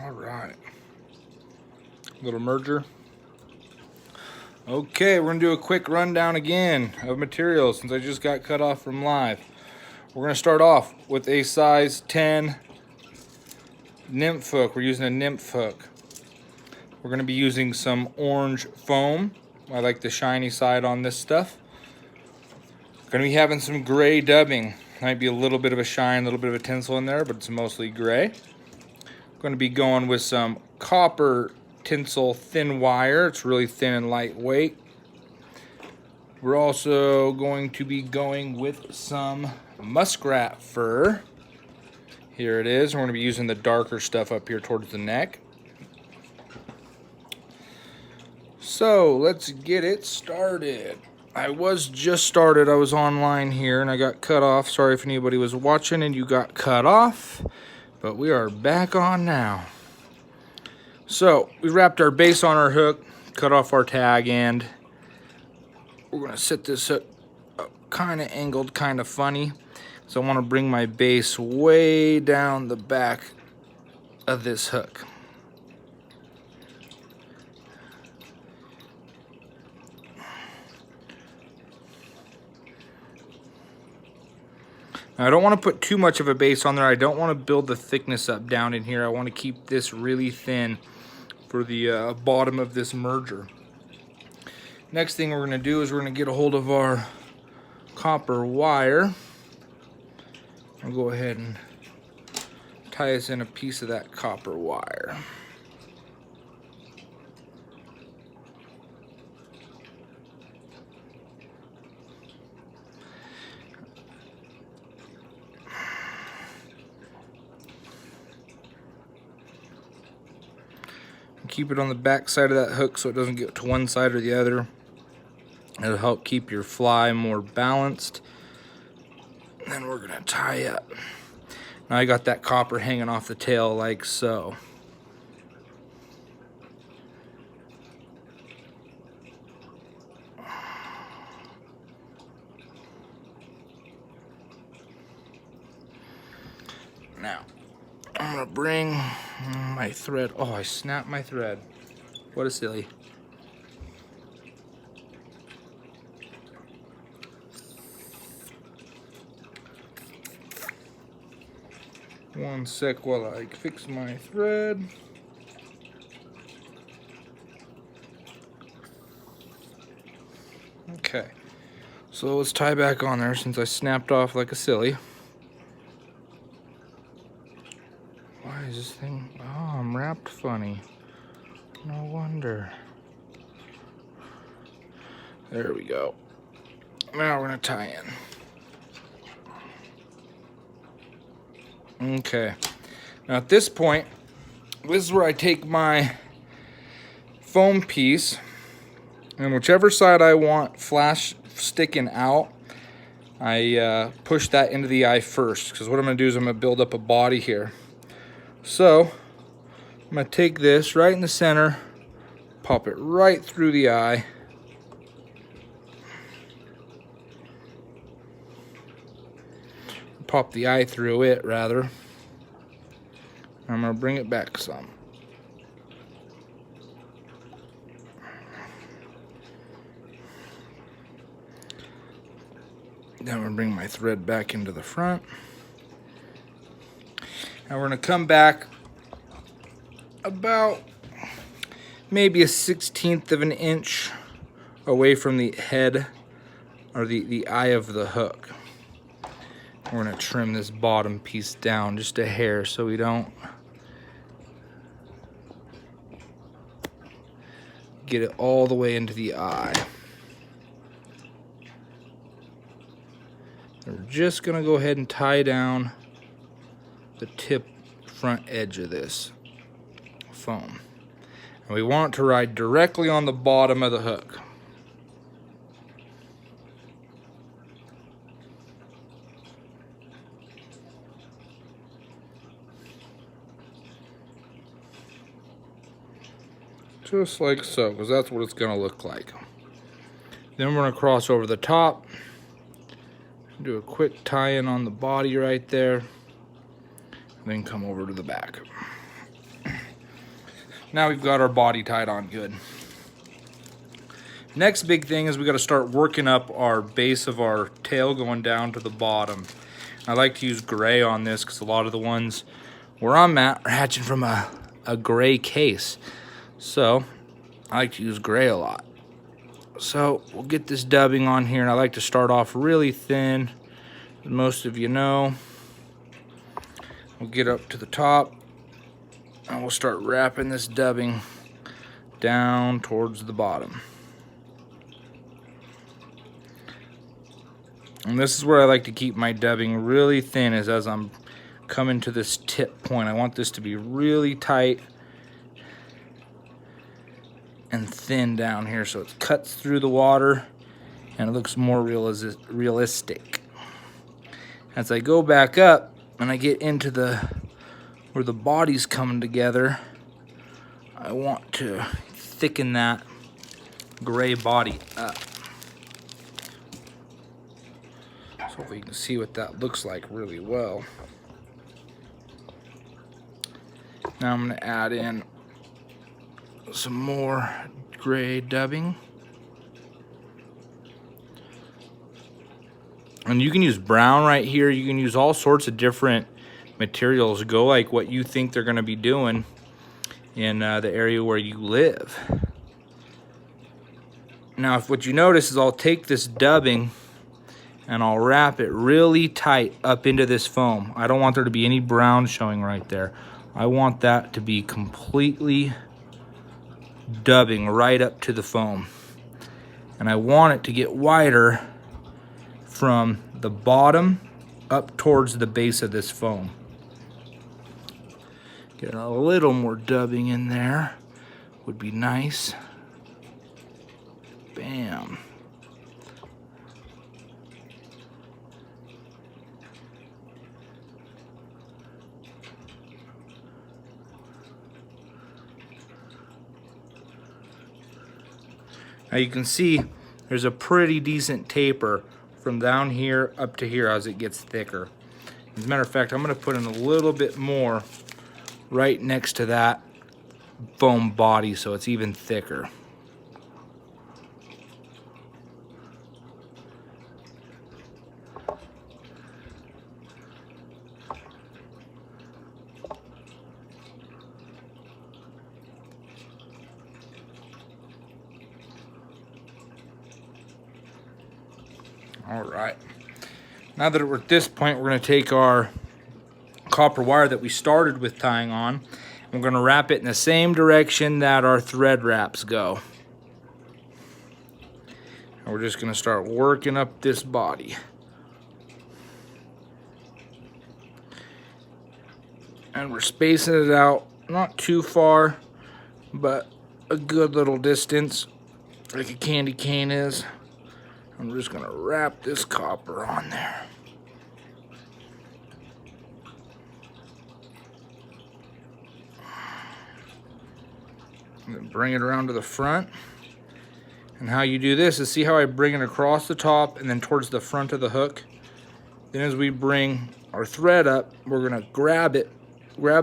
All right. Little merger. Okay, we're gonna do a quick rundown again of materials since I just got cut off from live. We're gonna start off with a size 10 nymph hook. We're using a nymph hook. We're gonna be using some orange foam. I like the shiny side on this stuff. Gonna be having some gray dubbing. Might be a little bit of a shine, a little bit of a tinsel in there, but it's mostly gray. Going to be going with some copper tinsel thin wire. It's really thin and lightweight. We're also going to be going with some muskrat fur. Here it is. We're going to be using the darker stuff up here towards the neck. So let's get it started. I was just started. I was online here and I got cut off. Sorry if anybody was watching and you got cut off. But we are back on now. So we wrapped our base on our hook, cut off our tag end. We're gonna set this hook kind of angled, kind of funny. So I want to bring my base way down the back of this hook. Now, I don't want to put too much of a base on there. I don't want to build the thickness up down in here. I want to keep this really thin for the bottom of this merger. Next thing we're going to do is we're going to get a hold of our copper wire. I'll go ahead and tie us in a piece of that copper wire. Keep it on the back side of that hook so it doesn't get to one side or the other. It'll help keep your fly more balanced. And then we're gonna tie up. Now I got that copper hanging off the tail like so. Now, I'm gonna bring my thread. Oh, I snapped my thread. What a silly. One sec while I fix my thread. Okay, so let's tie back on there since I snapped off like a silly. Why is this thing? Oh, I'm wrapped funny. No wonder. There we go. Now we're gonna tie in. Okay. Now at this point, this is where I take my foam piece, and whichever side I want flash sticking out, I push that into the eye first, because what I'm gonna do is I'm gonna build up a body here. So I'm gonna take this right in the center, pop it right through the eye. Pop the eye through it, rather. I'm gonna bring it back some. Then I'm gonna bring my thread back into the front. And we're gonna come back about maybe a 1/16 of an inch away from the head or the eye of the hook. We're gonna trim this bottom piece down just a hair so we don't get it all the way into the eye. We're just gonna go ahead and tie down the tip front edge of this foam. And we want it to ride directly on the bottom of the hook. Just like so, because that's what it's going to look like. Then we're going to cross over the top, do a quick tie-in on the body right there, and then come over to the back. Now we've got our body tied on good. Next big thing is we got to start working up our base of our tail going down to the bottom. I like to use gray on this because a lot of the ones where I'm at are hatching from a gray case. So I like to use gray a lot. So we'll get this dubbing on here, and I like to start off really thin, as most of you know. We'll get up to the top, and we'll start wrapping this dubbing down towards the bottom. And this is where I like to keep my dubbing really thin, is as I'm coming to this tip point. I want this to be really tight and thin down here so it cuts through the water and it looks more realistic. As I go back up and I get into where the body's coming together, I want to thicken that gray body up. So we can see what that looks like really well. Now I'm going to add in some more gray dubbing. And you can use brown right here. You can use all sorts of different materials. Go like what you think they're going to be doing in the area where you live. Now, if what you notice is I'll take this dubbing and I'll wrap it really tight up into this foam. I don't want there to be any brown showing right there. I want that to be completely dubbing right up to the foam. And I want it to get wider from the bottom up towards the base of this foam. Get a little more dubbing in there would be nice. Bam. Now you can see there's a pretty decent taper from down here up to here as it gets thicker. As a matter of fact, I'm going to put in a little bit more right next to that foam body so it's even thicker. All right, now that we're at this point, we're going to take our copper wire that we started with tying on, and we're going to wrap it in the same direction that our thread wraps go. And we're just going to start working up this body. And we're spacing it out, not too far, but a good little distance, like a candy cane is. I'm just going to wrap this copper on there. And then bring it around to the front. And how you do this is, see how I bring it across the top and then towards the front of the hook? Then as we bring our thread up, we're going to grab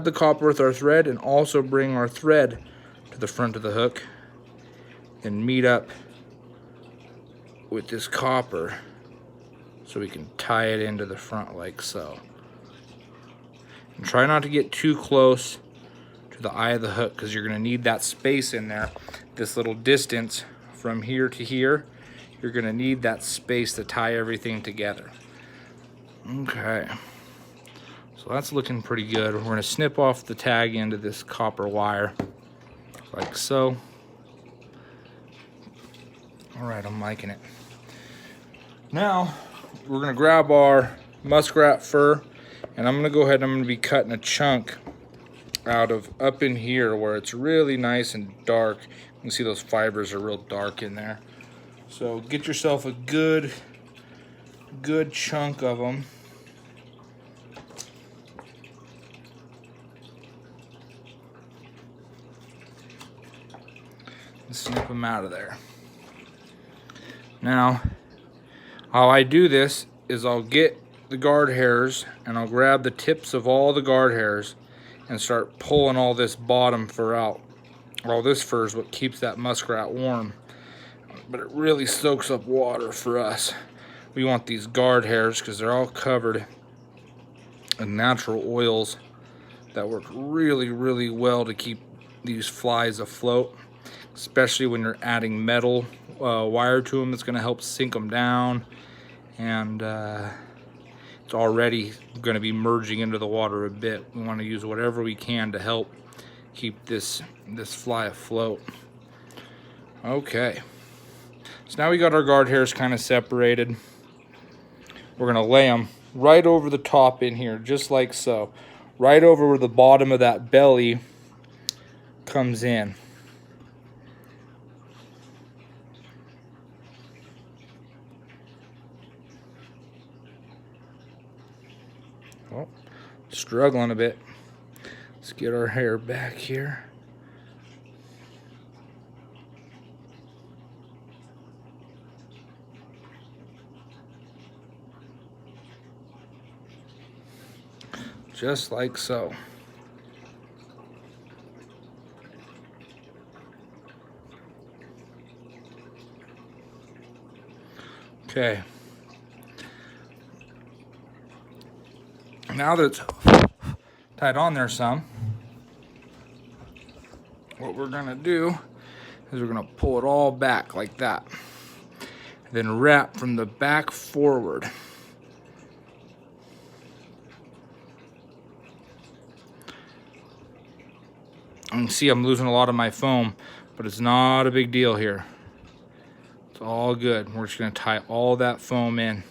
the copper with our thread, and also bring our thread to the front of the hook and meet up with this copper so we can tie it into the front like so. And try not to get too close to the eye of the hook, because you're going to need that space in there. This little distance from here to here, you're going to need that space to tie everything together. Okay, so that's looking pretty good. We're going to snip off the tag end of this copper wire like so. All right, I'm liking it. Now, we're going to grab our muskrat fur, and I'm going to go ahead and I'm going to be cutting a chunk out of up in here where it's really nice and dark. You can see those fibers are real dark in there. So get yourself a good chunk of them. And snip them out of there. Now, how I do this is I'll get the guard hairs and I'll grab the tips of all the guard hairs and start pulling all this bottom fur out Well, this fur is what keeps that muskrat warm, but it really soaks up water for us. We want these guard hairs because they're all covered in natural oils that work really, really well to keep these flies afloat, especially when you're adding metal wire to them. It's going to help sink them down, and it's already going to be merging into the water a bit. We want to use whatever we can to help keep this fly afloat. Okay, so now we got our guard hairs kind of separated. We're going to lay them right over the top in here, just like so, right over where the bottom of that belly comes in. Oh, struggling a bit. Let's get our hair back here. Just like so. Okay. Now that it's tied on there some, what we're gonna do is we're gonna pull it all back like that. Then wrap from the back forward. You can see I'm losing a lot of my foam, but it's not a big deal here. It's all good. We're just gonna tie all that foam in.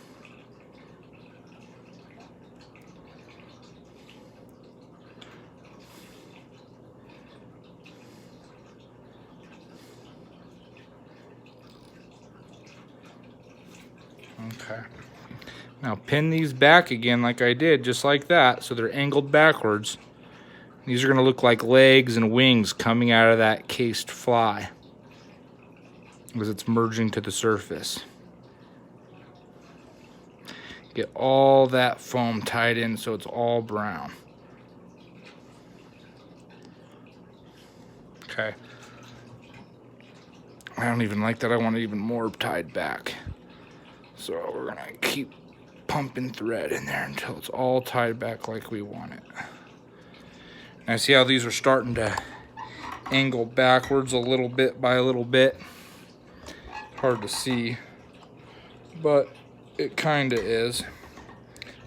Okay. Now pin these back again like I did, just like that, so they're angled backwards. These are going to look like legs and wings coming out of that cased fly as it's merging to the surface. Get all that foam tied in so it's all brown. Okay. I don't even like that. I want it even more tied back. So we're going to keep pumping thread in there until it's all tied back like we want it. Now see how these are starting to angle backwards a little bit by a little bit? Hard to see, but it kind of is.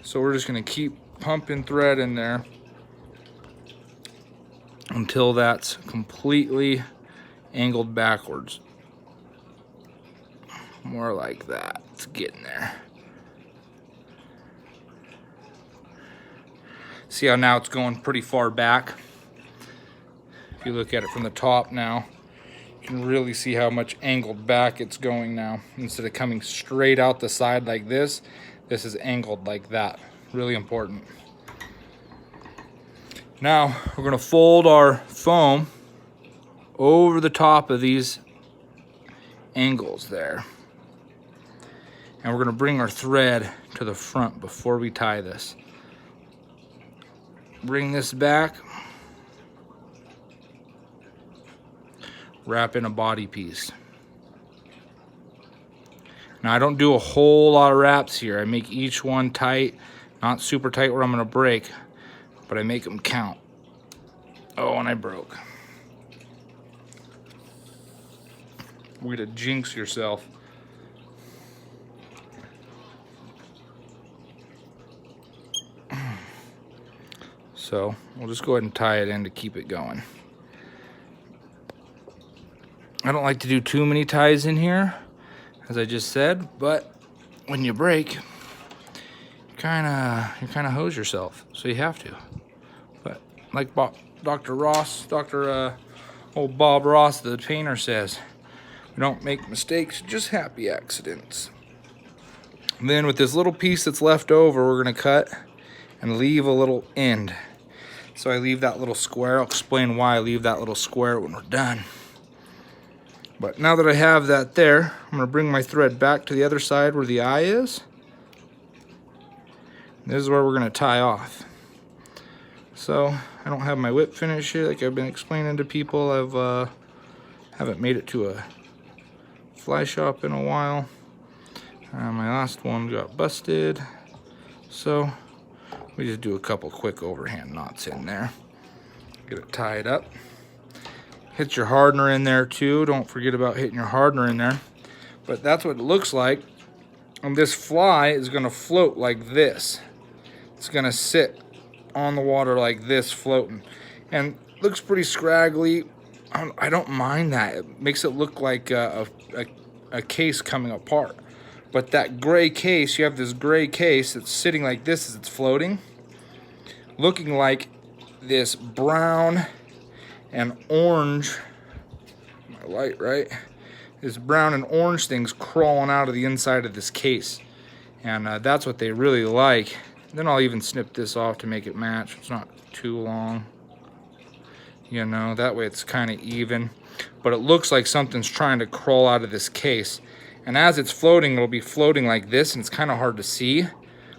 So we're just going to keep pumping thread in there until that's completely angled backwards. More like that. It's getting there. See how now it's going pretty far back? If you look at it from the top now, you can really see how much angled back it's going now. Instead of coming straight out the side like this, this is angled like that. Really important. Now we're going to fold our foam over the top of these angles there. And we're going to bring our thread to the front before we tie this. Bring this back, wrap in a body piece. Now I don't do a whole lot of wraps here. I make each one tight, not super tight where I'm gonna break, but I make them count. Oh, and I broke. Way to jinx yourself. So we'll just go ahead and tie it in to keep it going. I don't like to do too many ties in here, as I just said, but when you break, you kind of hose yourself, so you have to. But like Dr. Bob Ross, the painter, says, we don't make mistakes, just happy accidents. And then with this little piece that's left over, we're gonna cut and leave a little end. So I leave that little square. I'll explain why I leave that little square when we're done. But now that I have that there, I'm going to bring my thread back to the other side where the eye is. This is where we're going to tie off. So I don't have my whip finish here like I've been explaining to people. I've Haven't made it to a fly shop in a while. My last one got busted, so we just do a couple quick overhand knots in there. Get it tied up. Hit your hardener in there too. Don't forget about hitting your hardener in there. But that's what it looks like. And this fly is gonna float like this. It's gonna sit on the water like this, floating. And looks pretty scraggly. I don't mind that. It makes it look like a case coming apart. But that gray case, you have this gray case that's sitting like this as it's floating, looking like this brown and orange, my light, right? This brown and orange thing's crawling out of the inside of this case. And that's what they really like. Then I'll even snip this off to make it match. It's not too long. You know, that way it's kind of even. But it looks like something's trying to crawl out of this case. And as it's floating, it'll be floating like this, and it's kind of hard to see.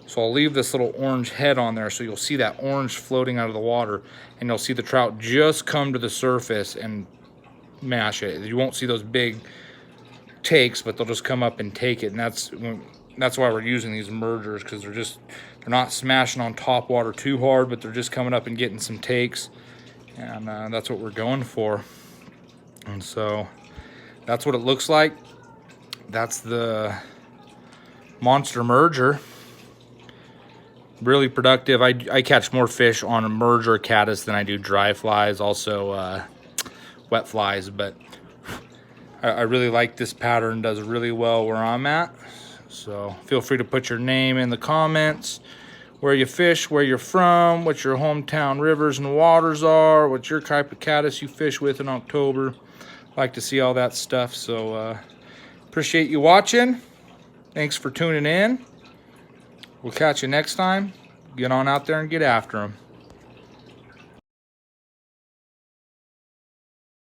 So I'll leave this little orange head on there so you'll see that orange floating out of the water, and you'll see the trout just come to the surface and mash it. You won't see those big takes, but they'll just come up and take it. And that's why we're using these mergers, because they're not smashing on top water too hard, but they're just coming up and getting some takes. And that's what we're going for. And so that's what it looks like. That's the monster merger. Really productive. I catch more fish on a merger caddis than I do dry flies, also wet flies, but I really like this pattern. Does really well where I'm at. So feel free to put your name in the comments, where you fish, where you're from, what your hometown rivers and waters are, what your type of caddis you fish with in October. Like to see all that stuff. So appreciate you watching. Thanks for tuning in. We'll catch you next time. Get on out there and get after them.